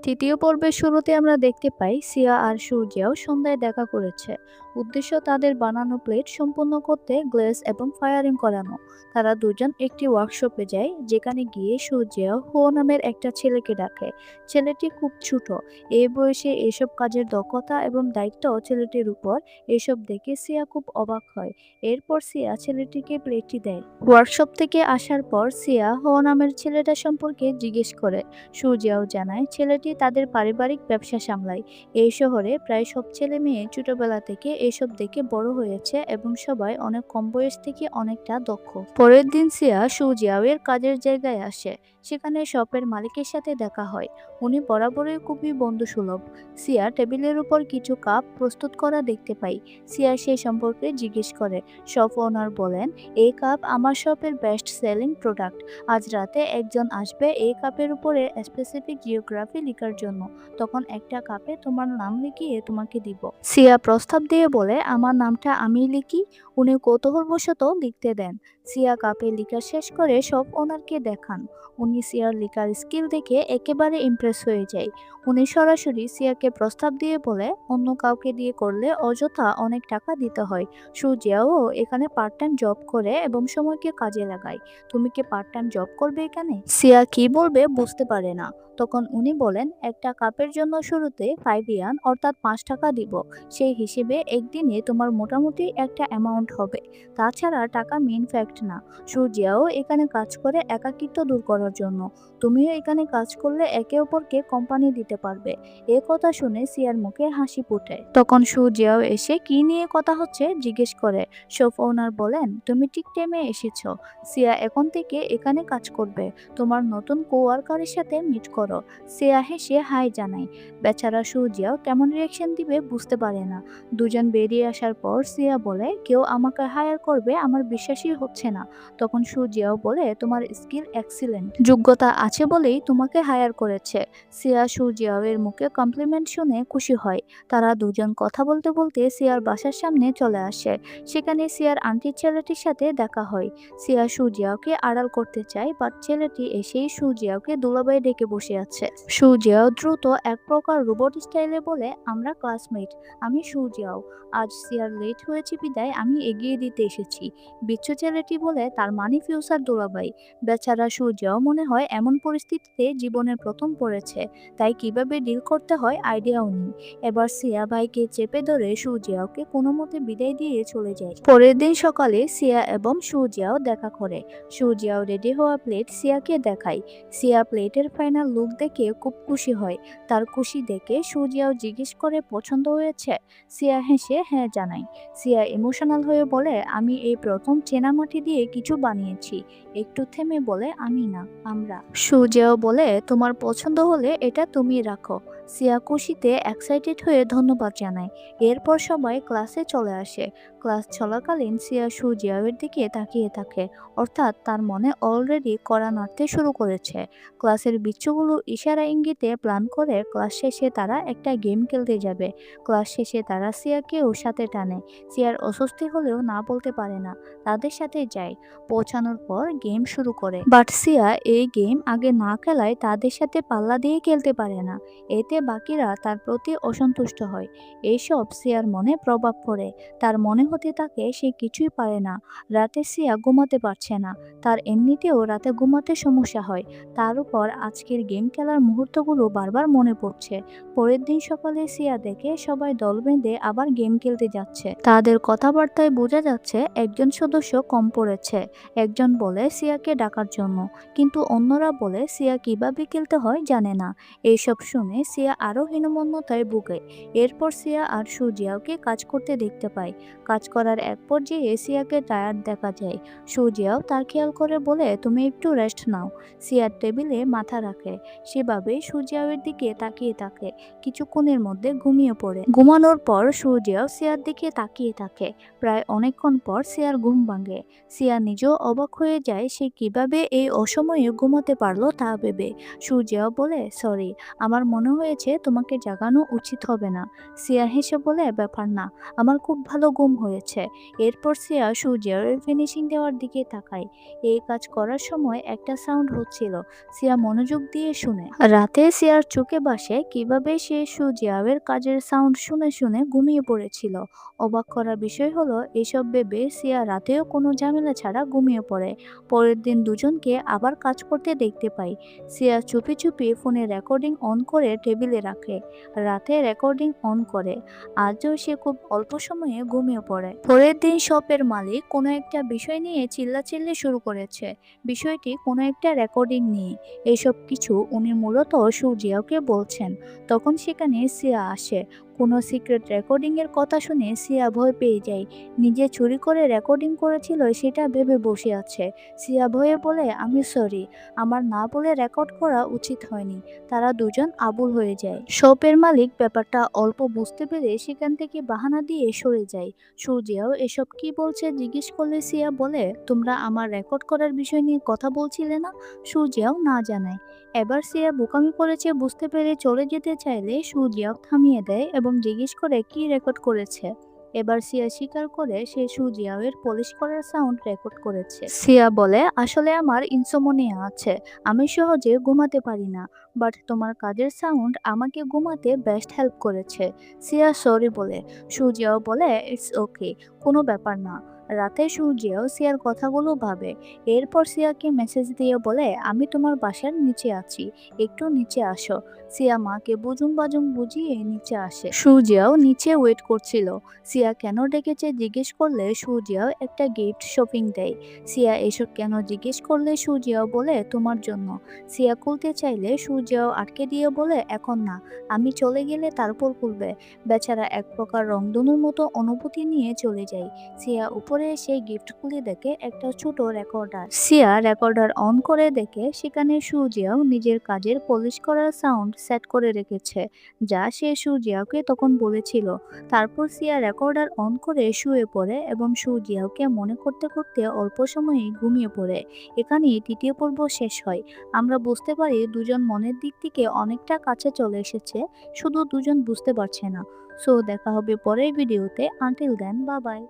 তৃতীয় পর্বের শুরুতে আমরা দেখতে পাই সিয়া আর সূর্যাও সন্ধ্যায় দেখা করেছে। উদ্দেশ্য তাদের বানানো প্লেট সম্পূর্ণ করতে গ্লেজ এবং ফায়ারিং করানো। তারা দুজন একটি ওয়ার্কশপে যায়, যেখানে গিয়ে সূর্যাও হো নামের একটা ছেলেকে ডাকে। ছেলেটি খুব ছোট, এই বয়সে এসব কাজের দক্ষতা এবং দায়িত্ব ছেলেটির উপর। এসব দেখে সিয়া খুব অবাক হয়। এরপর সিয়া ছেলেটিকে প্লেটটি দেয়। ওয়ার্কশপ থেকে আসার পর সিয়া হো নামের ছেলেটা সম্পর্কে জিজ্ঞেস করে। সূর্যাও জানায় ছেলেটি তাদের পারিবারিক ব্যবসা সামলায়। এই শহরে প্রায় সব ছেলে মেয়ে ছোটবেলা থেকে এসব দেখে বড় হয়েছে এবং সবাই অনেক কম বয়স থেকে অনেকটা দক্ষ। পরের দিন সিয়া সূর্যাওয়ের কাজের জায়গায় আসে। সেখানে শপের মালিকের সাথে দেখা হয়। উনি বরাবরই খুবই বন্ধুসুলভ। সিয়া টেবিলের উপর কিছু কাপ প্রস্তুত করা দেখতে পাই। সিয়া সেই সম্পর্কে জিজ্ঞেস করে। শপ ওনার বলেন, এই কাপ আমার শপের বেস্ট সেলিং প্রোডাক্ট। আজ রাতে একজন আসবে এই কাপের উপরে স্পেসিফিক জিওগ্রাফি লেখার জন্য। তখন একটা কাপে তোমার নাম লিখিয়ে তোমাকে দিব। সিয়া প্রস্তাব দিয়ে বলে, আমার নামটা আমি লিখি। উনি কৌতূহলবশত লিখতে দেন। সিয়া কাপে লেখা শেষ করে সব ওনারকে দেখান। উনি সিয়ার লেখার স্কিল দেখে একেবারে ইমপ্রেস হয়ে যায়। উনি সরাসরি সিয়াকে প্রস্তাব দিয়ে বলে, অন্য কাউকে দিয়ে করলে অযথা অনেক টাকা দিতে হয়। সূর্যাও এখানে পার্ট টাইম জব করে এবং সময়কে কাজে লাগায়। তুমি কি পার্ট টাইম জব করবে এখানে? সিয়া কি বলবে বুঝতে পারে না। তখন উনি বলেন, একটা কাপের জন্য শুরুতে 5 ইয়ান অর্থাৎ 5 টাকা দিব। সেই হিসেবে একদিনে তোমার মোটামুটি একটা অ্যামাউন্ট হবে। তাছাড়া টাকা মেইন ফ্যাক্ট না। সূর্যাও এখানে কাজ করে একাকিত্ব দূর করার জন্য। তুমিও এখানে কাজ করলে একে অপরকে কোম্পানি দিতে পারবে। এ কথা শুনে সিয়ার মুখে হাসি ফুটে। তখন সূর্যাও এসে কি নিয়ে কথা হচ্ছে জিজ্ঞেস করে। শপ ওনার বলেন, তুমি ঠিক টাইমে এসেছো। সিয়া এখন থেকে এখানে কাজ করবে। তোমার নতুন কোয়ার্কারের সাথে মিট করো। সিয়া হেসে হাই জানায়। বেচারা সূর্যাও কেমন রিয়াকশন দিবে বুঝতে পারে না। দুজন বেরিয়ে আসার পর সিয়া বলে, কেউ আমাকে হায়ার করবে আমার বিশ্বাসই হচ্ছে না। তখন সূর্যাও বলে, তোমার স্কিল এক্সিলেন্ট, যোগ্যতা আছে বলেই তোমাকে হায়ার করেছে। সিয়া সূর্যাও এর মুখে কমপ্লিমেন্ট শুনে খুশি হয়। তারা দুজন কথা বলতে বলতে সিয়ার বাসার সামনে চলে আসে। সেখানে সিয়ার আন্টির ছেলেটির সাথে দেখা হয়। সিয়া সূর্যাওকে আড়াল করতে চায়, বাট ছেলেটি এসেই সূর্যাওকে দুলাভাই ডেকে বসে আছে। সূর্যাও দ্রুত এক প্রকার রোবট স্টাইলে বলে, আমরা ক্লাসমেট। আমি সূর্যাও। আজ সিয়ার লেট হয়েছে বিদায় আমি এগিয়ে দিতে এসেছি। বিচ্ছু ছেলেটি বলে, তার মানে ফিউচার দুলাভাই। বেচারা সূর্যাও মনে হয় এমন পরিস্থিতিতে জীবনের প্রথম পড়েছে, তাই কিভাবে ডিল করতে হয় আইডিয়াও নেই। এবার সিয়া ভাইকে চেপে ধরে সূর্যাওকে কোনো মতে বিদায় দিয়ে চলে যায়। পরের দিন সকালে সিয়া এবং সূর্যাও দেখা করে। সূর্যাও রেডি হওয়া প্লেট সিয়াকে দেখায়। সিয়া প্লেটের ফাইনাল লুক দেখে খুব খুশি হয়। তার খুশি দেখে সূর্যাও জিজ্ঞেস করে, পছন্দ হয়েছে? সিয়া হেসে হ্যাঁ জানায়। সিয়া ইমোশনাল হয়ে বলে, আমি এই প্রথম চেনামাটি দিয়ে কিছু বানিয়েছি। একটু থেমে বলে, আমি না, আমরা। সূর্যাও বলে, তোমার পছন্দ হলে এটা তুমি রাখো। সিয়া খুশিতে এক্সাইটেড হয়ে ধন্যবাদ জানায়। এরপর সবাই ক্লাসে চলে আসে। ক্লাস চলাকালীন সিয়া সূর্যাওয়ের দিকে তাকিয়ে থাকে, অর্থাৎ তার মনে অলরেডি কড়া নাড়তে শুরু করেছে। ক্লাসের বিচ্ছুগুলো ইশারা ইঙ্গিতে প্ল্যান করে ক্লাস শেষে তারা একটা গেম খেলতে যাবে। ক্লাস শেষে তারা সিয়াকেও সাথে টানে। সিয়ার অস্বস্তি হলেও না বলতে পারে না, তাদের সাথে যায়। পৌঁছানোর পর গেম শুরু করে, বাট সিয়া এই গেম আগে না খেলায় তাদের সাথে পাল্লা দিয়ে খেলতে পারে না। এতে বাকিরা তার প্রতি অসন্তুষ্ট হয়। এইসব সিয়ার মনে প্রভাব পড়ে। তার মনে হতে থাকে সে কিছুই পারে না। রাতে সিয়া ঘুমাতে পারছে না। তার এমনিতেও রাতে ঘুমাতে সমস্যা হয়। তার উপর আজকের গেম খেলার মুহূর্তগুলো বারবার মনে পড়ছে। পরের দিন সকালে সিয়া দেখে সবাই দল বেঁধে আবার গেম খেলতে যাচ্ছে। তাদের কথাবার্তায় বোঝা যাচ্ছে একজন সদস্য কম পড়েছে। একজন বলে সিয়াকে ডাকার জন্য, কিন্তু অন্যরা বলে সিয়া কিভাবে খেলতে হয় জানে না। এইসব শুনে সিয়া আরো হীনমন্যতায় ভুগে। এরপর সিয়া আর সূর্যাওকে কাজ করতে দেখতে পায়। কাজ করার এক পর্যায়ে সিয়াকে টায়ার্ড দেখা যায়। সূর্যাও তার খেয়াল করে বলে, তুমি একটু রেস্ট নাও। সিয়ার টেবিলে মাথা রাখে। সেভাবেই সূর্যাওয়ের দিকে তাকিয়ে থাকে। কিছুক্ষণের মধ্যে ঘুমিয়ে পড়ে। ঘুমানোর পর সূর্যাও সিয়ার দিকে তাকিয়ে থাকে। প্রায় অনেকক্ষণ পর সিয়ার ঘুম ভাঙে। সিয়া নিজেও অবাক হয়ে যায় সে কিভাবে এই অসময়ে ঘুমাতে পারলো তা ভেবে। সূর্যাও বলে, সরি, আমার মনে হয়েছে তোমাকে জাগানো উচিত হবে না। সিয়া হেসে বলে, ব্যাপার না, আমার খুব ভালো ঘুম হয়েছে। হয়েছে। এরপর সিয়া সূর্যের ফিনিশিং দেওয়ার দিকে তাকায়। এই কাজ করার সময় একটা সাউন্ড হচ্ছিল। সিয়া মনোযোগ দিয়ে শুনে। রাতে সিয়ার চোখে ভাসে কিভাবে সে সুজিয়াওয়ের কাজের সাউন্ড শুনে শুনে ঘুমিয়ে পড়েছিল। অবাক করা বিষয় হলো এসব ভেবে সিয়া রাতেও কোনো ঝামেলা ছাড়া ঘুমিয়ে পড়ে। পরের দিন দুজনকে আবার কাজ করতে দেখতে পাই। সিয়া চুপি চুপি ফোনে রেকর্ডিং অন করে টেবিলে রাখে। রাতে রেকর্ডিং অন করে। আজও সে খুব অল্প সময়ে ঘুমিয়ে পড়ে। পরের দিন শপের মালিক কোনো একটা বিষয় নিয়ে চিল্লাচিল্লি শুরু করেছে। বিষয়টি কোনো একটা রেকর্ডিং নিয়ে। এসব কিছু উনি মূলত সুজিয়াওকে বলছেন। তখন সেখানে সিয়া আসে। কোনো সিক্রেট রেকর্ডিং এর কথা শুনে সিয়া ভয় পেয়ে যায়। নিজে চুরি করে রেকর্ডিং করেছিল সেটা ভেবে বসে আছে। সিয়া ভয়ে বলে, আমি সরি, আমার না বলে রেকর্ড করা উচিত হয়নি। তারা দুজন আবুল হয়ে যায়। শপের মালিক ব্যাপারটা অল্প বুঝতে পেরে সেখান থেকে বাহানা দিয়ে সরে যায়। সূর্যাও এসব কি বলছে জিজ্ঞেস করলে সিয়া বলে, তোমরা আমার রেকর্ড করার বিষয় নিয়ে কথা বলছিলে না? সূর্যাও না জানায়। এবার সিয়া বোকামি করেছে বুঝতে পেরে চলে যেতে চাইলে সূর্যাও থামিয়ে দেয় এবং জিজ্ঞেস করে কি রেকর্ড করেছে। এবার সিয়া স্বীকার করে সে সুজিয়াওয়ের পলিশ করার সাউন্ড রেকর্ড করেছে। সিয়া বলে, আসলে আমার ইনসোমনিয়া আছে, আমি সহজে ঘুমাতে পারি না, বাট তোমার কাজের সাউন্ড আমাকে ঘুমাতে বেস্ট হেল্প করেছে। সিয়া সরি বলে। সুজিয়াও বলে, ইটস ওকে, কোনো ব্যাপার না। রাতে সূর্যেও সিয়ার কথাগুলো ভাবে। এরপর সিয়াকে মেসেজ দিয়ে বলে, আমি তোমার বাসার নিচে আছি, একটু নিচে আসো। সিয়া মাকে বুজুম বাজুম বুঝিয়ে নিচে আসে। সূর্যাও নিচে ওয়েট করছিল। সিয়া কেন ডেকেছে জিজ্ঞেস করলে সূর্যাও একটা গিফট শপিং দেয়। সিয়া এসব কেন জিজ্ঞেস করলে সূর্যাও বলে, তোমার জন্য। সিয়া খুলতে চাইলে সূর্যাও আটকে দিয়ে বলে, এখন না, আমি চলে গেলে তারপর খুলবে। বেচারা এক প্রকার রংধনুর মতো অনুভূতি নিয়ে চলে যায়। সিয়া উপরে এসে গিফট খুলে দেখে একটা ছোট রেকর্ডার। সিয়া রেকর্ডার অন করে দেখে সেখানে সূর্যাও নিজের কাজের পলিশ করার সাউন্ড সেট করে রেখেছে, যা সে সূর্যাওকে তখন বলেছিল। তারপর সিয়া রেকর্ডার অন করে শুয়ে পড়ে এবং সূর্যাওকে মনে করতে করতে অল্প সময়েই ঘুমিয়ে পড়ে। এখানেই তৃতীয় পর্ব শেষ হয়। আমরা বুঝতে পারি দুজন মনের দিক থেকে অনেকটা কাছে চলে এসেছে, শুধু দুজন বুঝতে পারছে না। সো দেখা হবে পরের ভিডিওতে। Until then, bye by.